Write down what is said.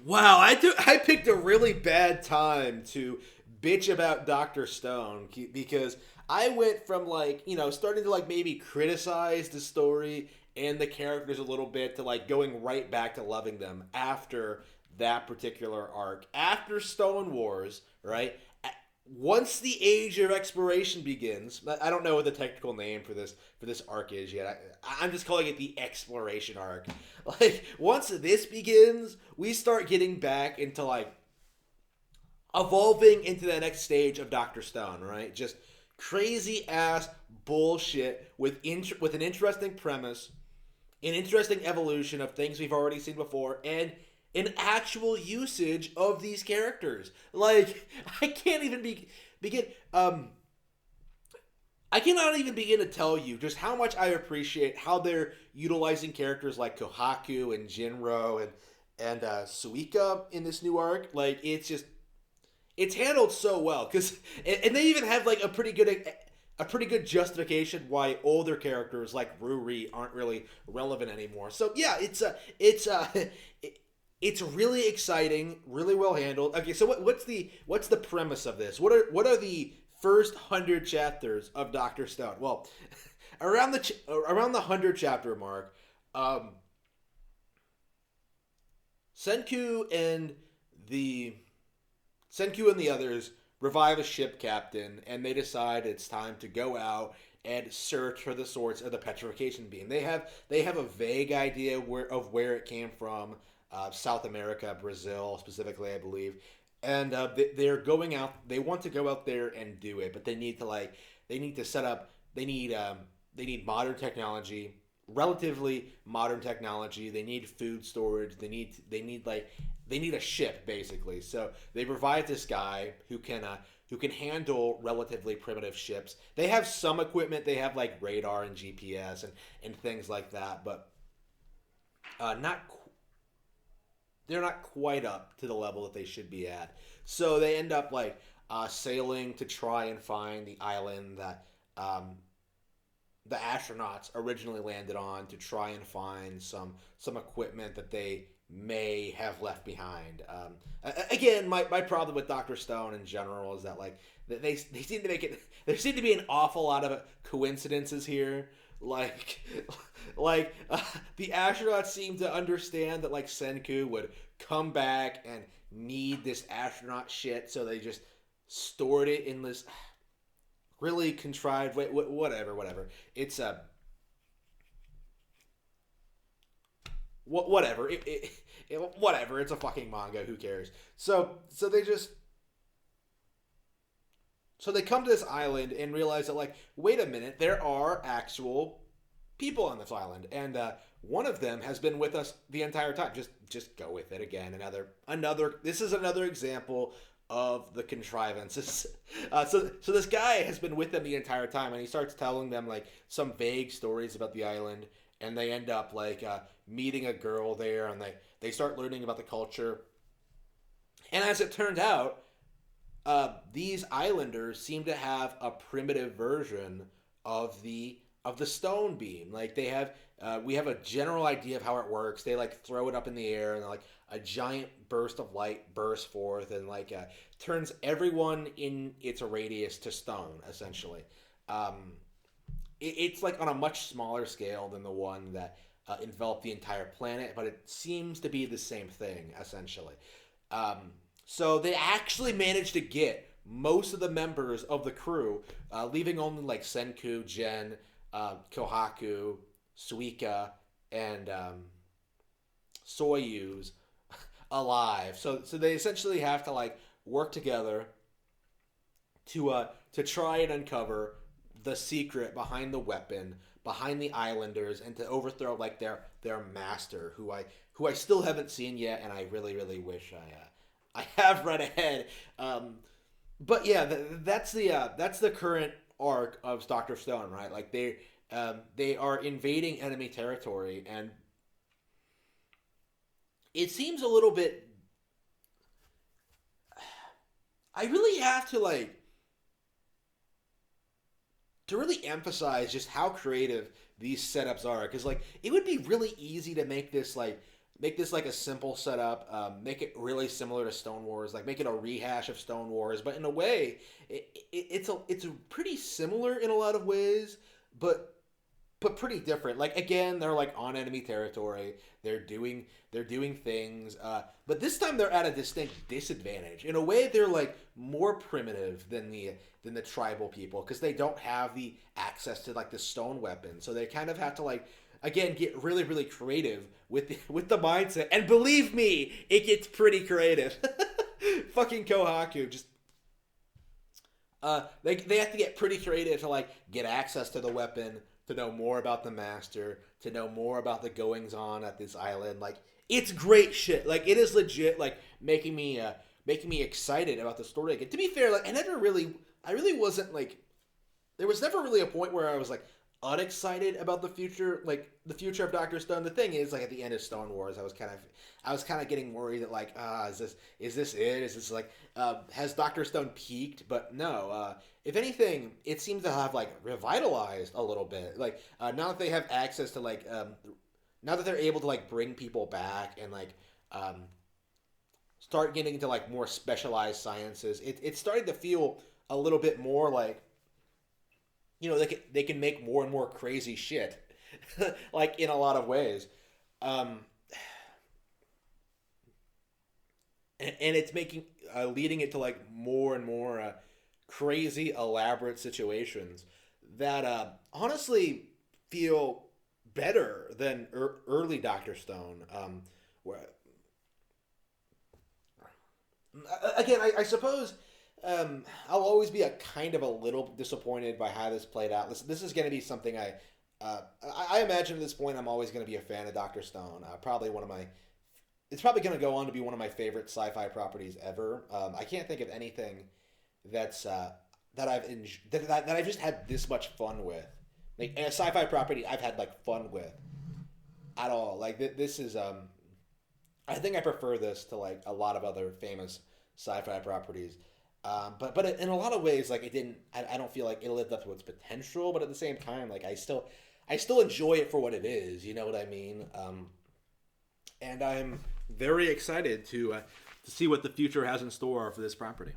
Wow, I picked a really bad time to bitch about Doctor Stone because I went from like starting to like maybe criticize the story and the characters a little bit to like going right back to loving them after that particular arc after Stone Wars, right? Once the age of exploration begins, I don't know what the technical name for this arc is yet. I'm just calling it the exploration arc. Like once this begins, we start getting back into like evolving into the next stage of Doctor Stone, right? Just crazy ass bullshit with with an interesting premise, an interesting evolution of things we've already seen before, and an actual usage of these characters. Like I can't even begin. I cannot even begin to tell you just how much I appreciate how they're utilizing characters like Kohaku and Jinro and Suika in this new arc. Like it's handled so well because and they even have like a pretty good justification why older characters like Ruri aren't really relevant anymore. So yeah, it's really exciting, really well handled. Okay, so what's the premise of this? What are the first 100 chapters of Doctor Stone? Well, around the 100 chapter mark, um, Senku and the Senku and the others revive a ship captain, and they decide it's time to go out and search for the source of the petrification beam. They have a vague idea of where it came from, South America, Brazil specifically, I believe, and they're going out. They want to go out there and do it, but they need to set up. They need modern technology, relatively modern technology. They need food storage. They need a ship basically. So they provide this guy who can handle relatively primitive ships. They have some equipment. They have like radar and GPS and things like that, but not they're not quite up to the level that they should be at. So they end up like sailing to try and find the island that the astronauts originally landed on to try and find some equipment that they may have left behind. Again, my problem with Doctor Stone in general is that like they seem to make it. There seem to be an awful lot of coincidences here. Like the astronauts seem to understand that like Senku would come back and need this astronaut shit, so they just stored it in this really contrived way. Whatever. It's a whatever. Whatever. It's a fucking manga. Who cares? So they come to this island and realize that like, wait a minute, there are actual people on this island, and one of them has been with us the entire time. Just go with it again. Another. This is another example of the contrivances. So this guy has been with them the entire time, and he starts telling them like some vague stories about the island, and they end up like meeting a girl there, and they start learning about the culture. And as it turned out, these islanders seem to have a primitive version of the stone beam. Like they have, we have a general idea of how it works. They like throw it up in the air, and like a giant burst of light bursts forth, and like turns everyone in its radius to stone. Essentially, it's like on a much smaller scale than the one that enveloped the entire planet, but it seems to be the same thing essentially. Um, so they actually managed to get most of the members of the crew, leaving only like Senku, Jen, Kohaku, Suika, and Soyuz alive. So they essentially have to like work together to try and uncover the secret behind the weapon, behind the Islanders, and to overthrow like their master, who I still haven't seen yet, and I really wish I have read ahead. But yeah, that's the current arc of Doctor Stone, right? Like they are invading enemy territory, and it seems a little bit. I really have to really emphasize just how creative these setups are, because like it would be really easy to make this like make this like a simple setup. Make it really similar to Stone Wars. Like make it a rehash of Stone Wars, but in a way, it's a pretty similar in a lot of ways, but pretty different. Like again, they're like on enemy territory. They're doing things, but this time they're at a distinct disadvantage. In a way, they're like more primitive than the tribal people because they don't have the access to like the stone weapon. So they kind of have to like again get really really creative with the mindset. And believe me, it gets pretty creative. Fucking Kohaku just they have to get pretty creative to like get access to the weapon, to know more about the master, to know more about the goings on at this island. Like it's great shit. Like it is legit. Like making me excited about the story again. To be fair, like I really wasn't like there was never really a point where I was like unexcited about the future of Doctor Stone. The thing is, like at the end of Stone Wars, I was kind of getting worried that like is this it? Is this like has Doctor Stone peaked? But no. If anything, it seems to have like revitalized a little bit. Like now that they have access to like now that they're able to like bring people back and like start getting into like more specialized sciences, it's starting to feel a little bit more like they can make more and more crazy shit, like in a lot of ways, um, and it's making leading it to like more and more crazy elaborate situations that honestly feel better than early Doctor Stone. Where again, I suppose I'll always be a kind of a little disappointed by how this played out. This is going to be something I imagine at this point I'm always going to be a fan of Doctor Stone. Probably one of my it's probably going to go on to be one of my favorite sci-fi properties ever. I can't think of anything that's that I've just had this much fun with. Like a sci-fi property I've had like fun with at all. Like this is I think I prefer this to like a lot of other famous sci-fi properties. But in a lot of ways, like it didn't. I don't feel like it lived up to its potential. But at the same time, like I still enjoy it for what it is. You know what I mean? And I'm very excited to see what the future has in store for this property.